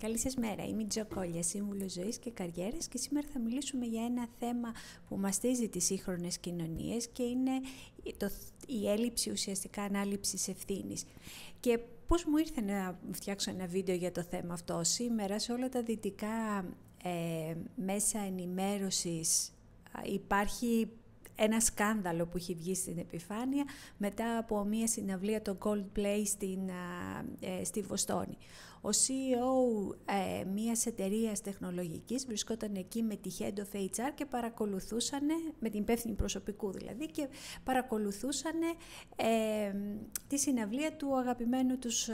Καλή σας μέρα, είμαι η Τζοκόλια, σύμβουλος ζωής και καριέρας και σήμερα θα μιλήσουμε για ένα θέμα που μαστίζει τις σύγχρονες κοινωνίες και είναι η έλλειψη ουσιαστικά ανάληψης ευθύνης. Και πώς μου ήρθε να φτιάξω ένα βίντεο για το θέμα αυτό? Σήμερα σε όλα τα δυτικά μέσα ενημέρωσης υπάρχει ένα σκάνδαλο που έχει βγει στην επιφάνεια μετά από μια συναυλία των Coldplay στη Βοστόνη. Ο CEO μιας εταιρείας τεχνολογικής βρισκόταν εκεί με τη Head of HR και παρακολουθούσαν, με την υπεύθυνη προσωπικού δηλαδή, και παρακολουθούσαν τη συναυλία του αγαπημένου τους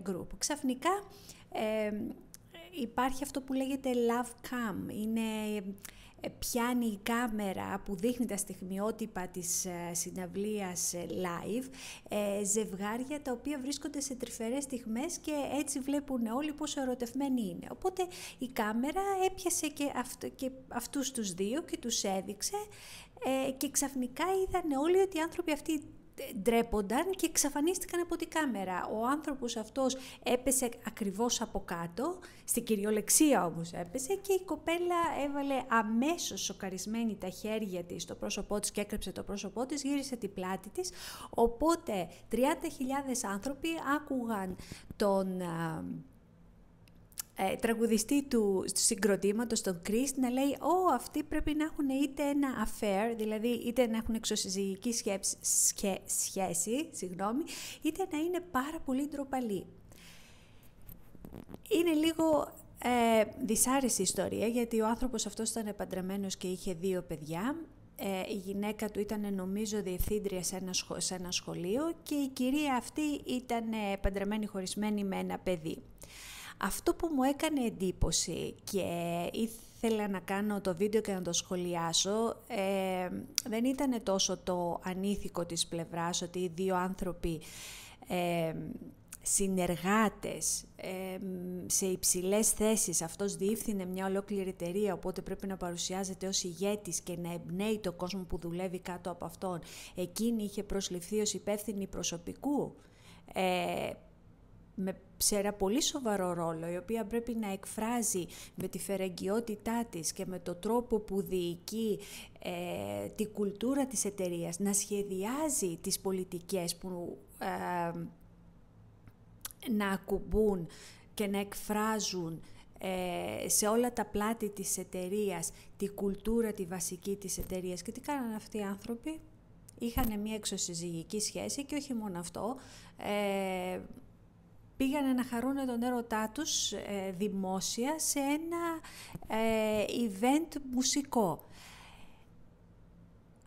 group. Ξαφνικά υπάρχει αυτό που λέγεται love cam, πιάνει η κάμερα που δείχνει τα στιγμιότυπα της συναυλίας live, ζευγάρια τα οποία βρίσκονται σε τρυφερές στιγμές και έτσι βλέπουν όλοι πόσο ερωτευμένοι είναι. Οπότε η κάμερα έπιασε και αυτούς τους δύο και τους έδειξε και ξαφνικά είδαν όλοι ότι οι άνθρωποι αυτοί ντρέπονταν και εξαφανίστηκαν από την κάμερα. Ο άνθρωπος αυτός έπεσε ακριβώς από κάτω, στην κυριολεξία όμως έπεσε, και η κοπέλα έβαλε αμέσως σοκαρισμένη τα χέρια της στο πρόσωπό της και έκρυψε το πρόσωπό της, γύρισε την πλάτη της, οπότε 30.000 άνθρωποι άκουγαν τον τραγουδιστή του συγκροτήματος, τον Chris, να λέει αυτοί πρέπει να έχουν είτε ένα affair, δηλαδή είτε να έχουν εξωσυζυγική σχέση, είτε να είναι πάρα πολύ ντροπαλοί. Είναι λίγο δυσάρεστη ιστορία, γιατί ο άνθρωπος αυτός ήταν παντρεμένος και είχε 2 παιδιά. Η γυναίκα του ήταν, νομίζω, διευθύντρια σε ένα σχολείο και η κυρία αυτή ήταν παντρεμένη, χωρισμένη με ένα παιδί. Αυτό που μου έκανε εντύπωση και ήθελα να κάνω το βίντεο και να το σχολιάσω, δεν ήταν τόσο το ανήθικο της πλευράς, ότι οι 2 άνθρωποι συνεργάτες σε υψηλές θέσεις, αυτός διεύθυνε μια ολόκληρη εταιρεία, οπότε πρέπει να παρουσιάζεται ως ηγέτης και να εμπνέει το κόσμο που δουλεύει κάτω από αυτόν. Εκείνη είχε προσληφθεί ως υπεύθυνη προσωπικού, σε ένα πολύ σοβαρό ρόλο, η οποία πρέπει να εκφράζει με τη φερεγγιότητά της και με το τρόπο που διοικεί τη κουλτούρα της εταιρείας, να σχεδιάζει τις πολιτικές που να ακουμπούν και να εκφράζουν σε όλα τα πλάτη της εταιρείας τη κουλτούρα, τη βασική της εταιρείας. Και τι κάνανε αυτοί οι άνθρωποι? Είχαν μια εξωσυζυγική σχέση και όχι μόνο αυτό, πήγανε να χαρούν τον έρωτά τους δημόσια σε ένα event μουσικό.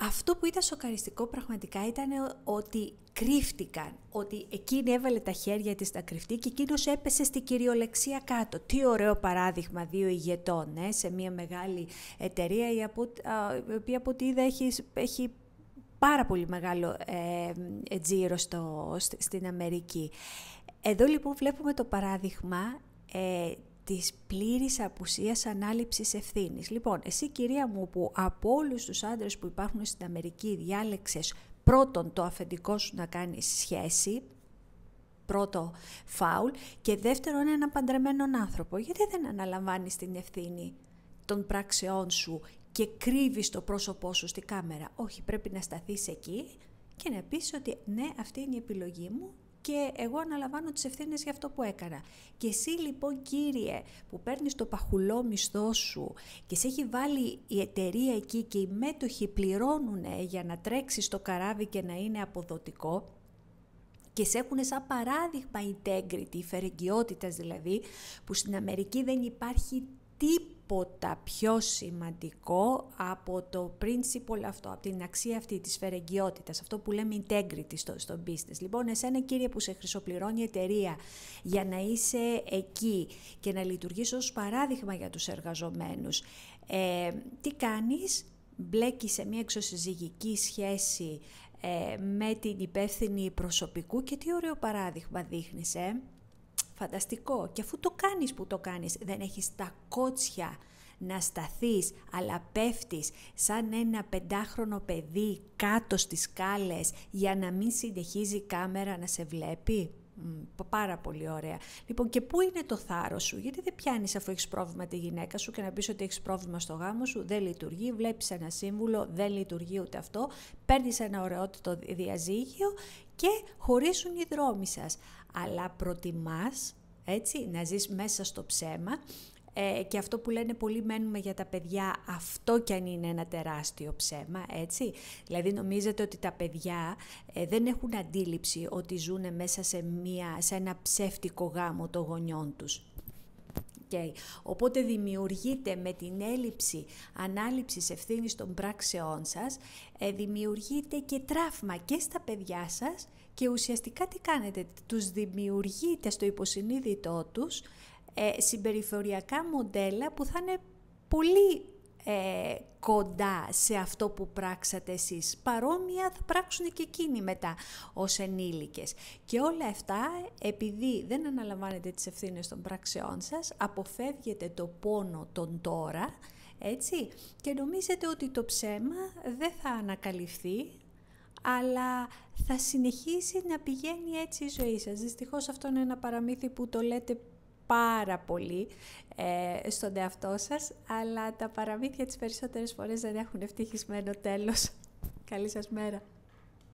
Αυτό που ήταν σοκαριστικό πραγματικά ήταν ότι κρύφτηκαν, ότι εκείνη έβαλε τα χέρια της να κρυφτεί και εκείνος έπεσε στην κυριολεξία κάτω. Τι ωραίο παράδειγμα 2 ηγετών σε μια μεγάλη εταιρεία, η οποία από ό,τι είδα έχει πάρα πολύ μεγάλο τζίρο στην Αμερική. Εδώ λοιπόν βλέπουμε το παράδειγμα της πλήρης απουσίας ανάληψης ευθύνης. Λοιπόν, εσύ κυρία μου, που από όλους τους άντρες που υπάρχουν στην Αμερική διάλεξες πρώτον το αφεντικό σου να κάνεις σχέση, πρώτο φάουλ, και δεύτερον έναν παντρεμένον άνθρωπο, γιατί δεν αναλαμβάνεις την ευθύνη των πράξεών σου και κρύβεις το πρόσωπό σου στη κάμερα? Όχι, πρέπει να σταθείς εκεί και να πεις ότι ναι, αυτή είναι η επιλογή μου και εγώ αναλαμβάνω τις ευθύνες για αυτό που έκανα. Και εσύ λοιπόν, κύριε, που παίρνεις το παχουλό μισθό σου και σε έχει βάλει η εταιρεία εκεί και οι μέτοχοι πληρώνουν για να τρέξεις το καράβι και να είναι αποδοτικό, και σε έχουν σαν παράδειγμα integrity, φερεγγιότητας δηλαδή, που στην Αμερική δεν υπάρχει τίποτα πιο σημαντικό από το principle αυτό, από την αξία αυτή της φερεγγιότητας, αυτό που λέμε integrity στο business. Λοιπόν, εσένα κύριε που σε χρυσοπληρώνει η εταιρεία για να είσαι εκεί και να λειτουργείς ως παράδειγμα για τους εργαζομένους, τι κάνεις? Μπλέκεις σε μια εξωσυζυγική σχέση με την υπεύθυνη προσωπικού και τι ωραίο παράδειγμα δείχνεις, Φανταστικό. Και αφού το κάνεις που το κάνεις, δεν έχεις τα κότσια να σταθείς, αλλά πέφτεις σαν ένα 5χρονο παιδί κάτω στις σκάλες για να μην συνεχίζει η κάμερα να σε βλέπει? Πάρα πολύ ωραία. Λοιπόν, και πού είναι το θάρρος σου? Γιατί δεν πιάνεις αφού έχεις πρόβλημα τη γυναίκα σου και να πεις ότι έχεις πρόβλημα στο γάμο σου, δεν λειτουργεί, βλέπεις ένα σύμβουλο, δεν λειτουργεί ούτε αυτό, παίρνεις ένα ωραιότατο διαζύγιο και χωρίσουν οι δρόμοι σας. Αλλά προτιμάς, έτσι, να ζεις μέσα στο ψέμα. Και αυτό που λένε πολλοί, μένουμε για τα παιδιά, αυτό κι αν είναι ένα τεράστιο ψέμα, έτσι. Δηλαδή νομίζετε ότι τα παιδιά δεν έχουν αντίληψη ότι ζουν μέσα σε ένα ψεύτικο γάμο των γονιών τους. Okay. Οπότε δημιουργείται με την έλλειψη ανάληψης ευθύνης των πράξεών σας, δημιουργείται και τραύμα και στα παιδιά σας και ουσιαστικά τι κάνετε? Τους δημιουργείτε στο υποσυνείδητό τους συμπεριφοριακά μοντέλα που θα είναι πολύ κοντά σε αυτό που πράξατε εσείς. Παρόμοια θα πράξουν και εκείνοι μετά ως ενήλικες. Και όλα αυτά, επειδή δεν αναλαμβάνετε τις ευθύνες των πράξεών σας, αποφεύγετε το πόνο των τώρα, έτσι, και νομίζετε ότι το ψέμα δεν θα ανακαλυφθεί, αλλά θα συνεχίσει να πηγαίνει έτσι η ζωή σας. Δυστυχώς αυτό είναι ένα παραμύθι που το λέτε πάρα πολύ στον εαυτό σας, αλλά τα παραμύθια τις περισσότερες φορές δεν έχουν ευτυχισμένο τέλος. Καλή σας μέρα.